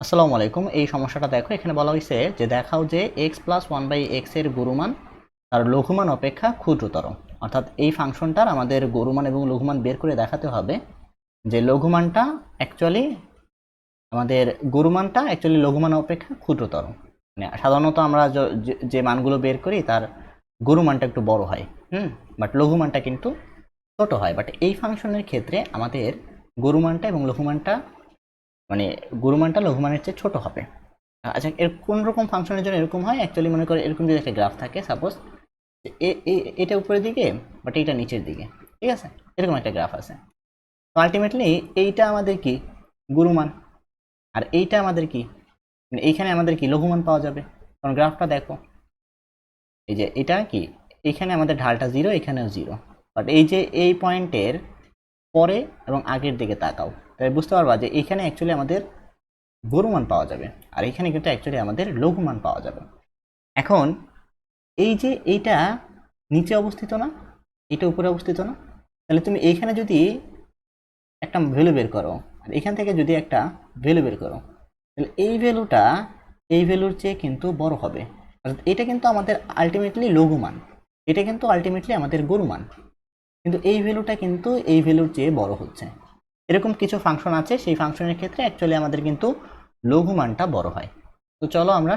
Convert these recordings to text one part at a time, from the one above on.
আসসালামু আলাইকুম। এই সমস্যাটা দেখো, এখানে বলা হয়েছে যে দেখাও যে x plus one by x এর গুরুমান তার লঘুমান অপেক্ষা ক্ষুদ্রতর। অর্থাৎ এই ফাংশনটার আমাদের গুরুমান এবং লঘুমান বের করে দেখাতে হবে যে লঘুমানটা অ্যাকচুয়ালি আমাদের গুরুমানটা অ্যাকচুয়ালি লঘুমান অপেক্ষা ক্ষুদ্রতর। মানে সাধারণত আমরা যে মানগুলো বের করি তার গুরুমানটা একটু বড় হয়, বাট লঘুমানটা কিন্তু ছোট হয়। বাট এই ফাংশনের ক্ষেত্রে আমাদের গুরুমানটা এবং লঘুমানটা মানে গুরুমানটা লঘুমানের চেয়ে ছোট হবে। আচ্ছা, এর কোন রকম ফাংশনের জন্য এরকম হয়? অ্যাকচুয়ালি মনে করে এরকম যদি একটা গ্রাফ থাকে, সাপোজ এটা উপরের দিকে বাট এইটা নিচের দিকে, ঠিক আছে? এরকম একটা গ্রাফ আছে। তো আলটিমেটলি এইটা আমাদের কি গুরুমান, আর এইটা আমাদের কি এইখানে আমাদের কি লঘুমান পাওয়া যাবে। কারণ গ্রাফটা দেখো, এই যে এটা কি এইখানে আমাদের ঢালটা জিরো, এখানেও জিরো, বাট এই যে এই পয়েন্টের পরে এবং আগের দিকে তাকাও, তাই বুঝতে পারবা যে এইখানে অ্যাকচুয়ালি আমাদের গুরুমান পাওয়া যাবে, আর এখানে কিন্তু অ্যাকচুয়ালি আমাদের লঘুমান পাওয়া যাবে। এখন এই যে এইটা নিচে অবস্থিত না, এটা উপরে অবস্থিত না, তাহলে তুমি এইখানে যদি একটা ভ্যালু বের করো আর এখান থেকে যদি একটা ভ্যালু বের করো, তাহলে এই ভ্যালুটা এই ভ্যালুর চেয়ে কিন্তু বড় হবে। অর্থাৎ এটা কিন্তু আমাদের আলটিমেটলি লঘুমান, এটা কিন্তু আলটিমেটলি আমাদের গুরুমান, কিন্তু এই ভ্যালুটা কিন্তু এই ভ্যালুর চেয়ে বড় হচ্ছে। এরকম কিছু ফাংশন আছে, সেই ফাংশনের ক্ষেত্রে অ্যাকচুয়ালি আমাদের কিন্তু লঘুমানটা বড় হয়। তো চলো আমরা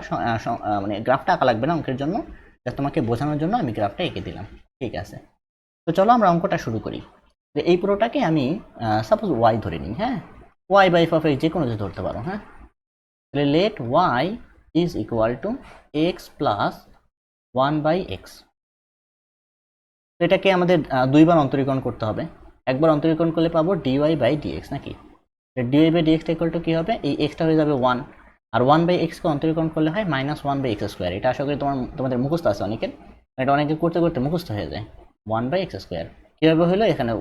মানে গ্রাফটা আঁকা লাগবে না অঙ্কের জন্য, যা তোমাকে বোঝানোর জন্য আমি গ্রাফটা এঁকে দিলাম, ঠিক আছে? তো চলো আমরা অঙ্কটা শুরু করি। যে এই পুরোটাকে আমি সাপোজ ওয়াই ধরে নিই, হ্যাঁ, y by f of x যে কোনো কিছু ধরতে পারো, হ্যাঁ। তাহলে let y is equal to x plus one by x. তো এটাকে আমাদের দুইবার অন্তরীকরণ করতে হবে। একবার অন্তরীকরণ করলে পাবো ডিওয়াই বাই ডিএক্স, নাকি? ডিওয়াই বাই ডিএক্সটা ইকুয়াল টু কী হবে? এই এক্সটা হয়ে যাবে ওয়ান, আর ওয়ান বাই এক্সকে অন্তরীকরণ করলে হয় minus one by x square. এটা আশা করি তোমাদের মুখস্থ আছে অনেকের, এটা অনেকে করতে করতে মুখস্থ হয়ে যায়। ওয়ান বাই এক্স স্কোয়ার কীভাবে হলো? এখানে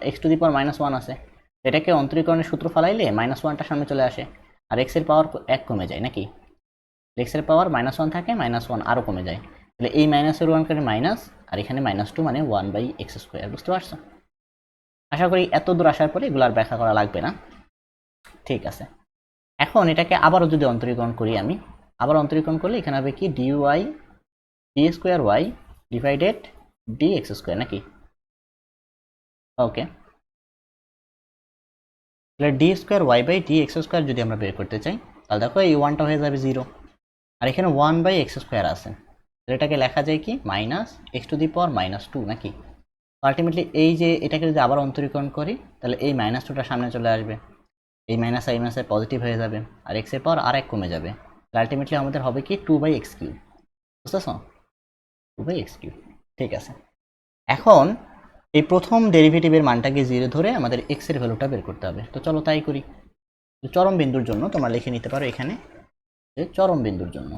x to the power minus one আছে, এটাকে অন্তরীকরণের সূত্র ফালাইলে মাইনাস ওয়ানটা সামনে চলে আসে, আর এক্সের পাওয়ার এক কমে যায়, নাকি? এক্সের পাওয়ার মাইনাস ওয়ান থাকে, মাইনাস ওয়ান আরও কমে যায়, তাহলে এই মাইনাসের ওয়ান করে মাইনাস, আর এখানে মাইনাস টু মানে ওয়ান বাই এক্স স্কোয়ার। বুঝতে পারছো? আশা করি এত দূর আসার পরে এগুলো আর ব্যাখ্যা করা লাগবে না, ঠিক আছে? এখন এটাকে আবারও যদি অন্তরীকরণ করি, আমি আবার অন্তরীকরণ করলে এখানে হবে কি d y d square y divided d x square, নাকি? ওকে, তাহলে d square Y by D x square যদি আমরা বের করতে চাই, তাহলে দেখো এই ওয়ানটা হয়ে যাবে জিরো, আর এখানে ওয়ান বাই এক্স স্কোয়ার আছে, তাহলে এটাকে লেখা যায় কি minus x to the power minus two, নাকি? আলটিমেটলি এই যে এটাকে যদি আবার অন্তরীকরণ করি, তাহলে এই মাইনাস টুটা সামনে চলে আসবে, এই মাইনাস আই মাইনাসে পজিটিভ হয়ে যাবে, আর এক্সের পাওয়ার আর এক কমে যাবে, আলটিমেটলি আমাদের হবে কি টু বাই এক্স কিউব। বুঝতেছ? টু বাই এক্স কিউব, ঠিক আছে। এখন এই প্রথম ডেরিভেটিভের মানটাকে জিরো ধরে আমাদের এক্স এর ভ্যালুটা বের করতে হবে। তো চলো তাই করি। চরম বিন্দুর জন্য তোমরা লিখে নিতে পারো এখানে যে চরম বিন্দুর জন্য,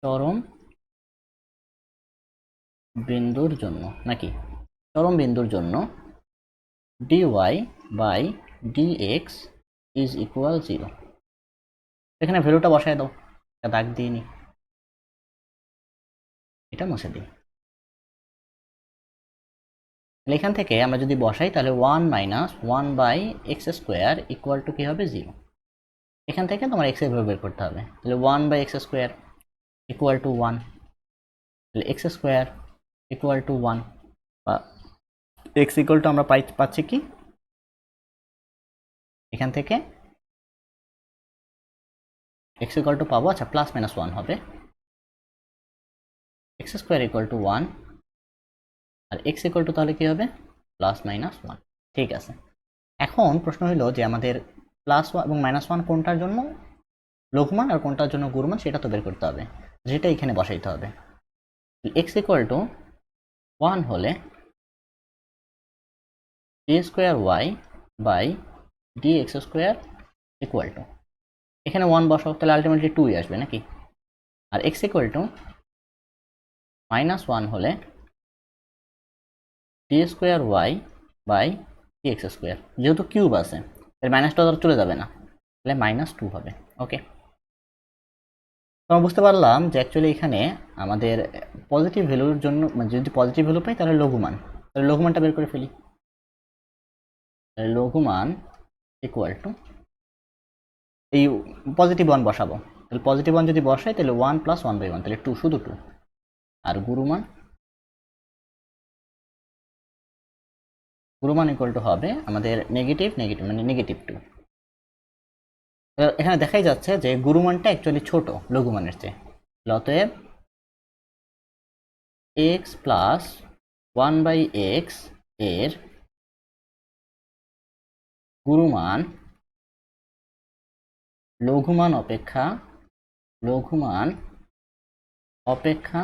চরম বিন্দুর জন্য, নাকি? চরম বিন্দুর জন্য dy by dx is equal zero. এখানে ভ্যালুটা বসায় দাও, একটা দাগ দিয়ে নি, এটা মুছে দিই। এখান থেকে আমরা যদি বসাই তাহলে one minus one by x square equal to কী হবে? জিরো। এখান থেকে তোমার এক্স এর ভ্যালু বের করতে হবে, তাহলে one by x square equal to one, তাহলে X square equal to one, বা এক্স ইকুয়াল টু আমরা পাচ্ছি কি এখান থেকে এক্স ইকুয়াল টু পাবো, আচ্ছা প্লাস মাইনাস ওয়ান হবে, x square equal to one, আর এক্স ইকুয়াল টু তাহলে কী হবে? প্লাস মাইনাস ওয়ান, ঠিক আছে। এখন প্রশ্ন হলো যে আমাদের প্লাস ওয়ান এবং মাইনাস ওয়ান কোনটার জন্য লঘুমান আর কোনটার জন্য গুরুমান সেটা তো বের করতে হবে, যেটা এখানে বসাইতে হবে। এক্স ইকুয়াল টু ওয়ান হলে D square Y by D x square equal to, এখানে ওয়ান বসাও, তাহলে আলটিমেটলি টুই আসবে, নাকি? আর x equal to minus one হলে D square Y by D x square, যেহেতু কিউব আছে এর মাইনাসটা তো চলে যাবে না, তাহলে মাইনাস টু হবে। ওকে, আমরা বুঝতে পারলাম যে অ্যাকচুয়ালি এখানে আমাদের পজিটিভ ভ্যালুর জন্য যদি পজিটিভ ভ্যালু পাই তাহলে লঘুমান, তাহলে লঘুমানটা বের করে ফেলি। লঘুমান ইকুয়াল টু এই পজিটিভ ওয়ান বসাবো, তাহলে পজিটিভ ওয়ান যদি বসাই তাহলে 1 প্লাস 1/1, তাহলে 2, শুধু 2। আর গুরুমান ইকুয়াল টু হবে আমাদের নেগেটিভ নেগেটিভ মানে -2। এখানে দেখাই যাচ্ছে যে গুরুমানটা অ্যাকচুয়ালি ছোট লঘুমানের চেয়ে। অতএব x প্লাস 1/x এর গুরুমান লঘুমান অপেক্ষা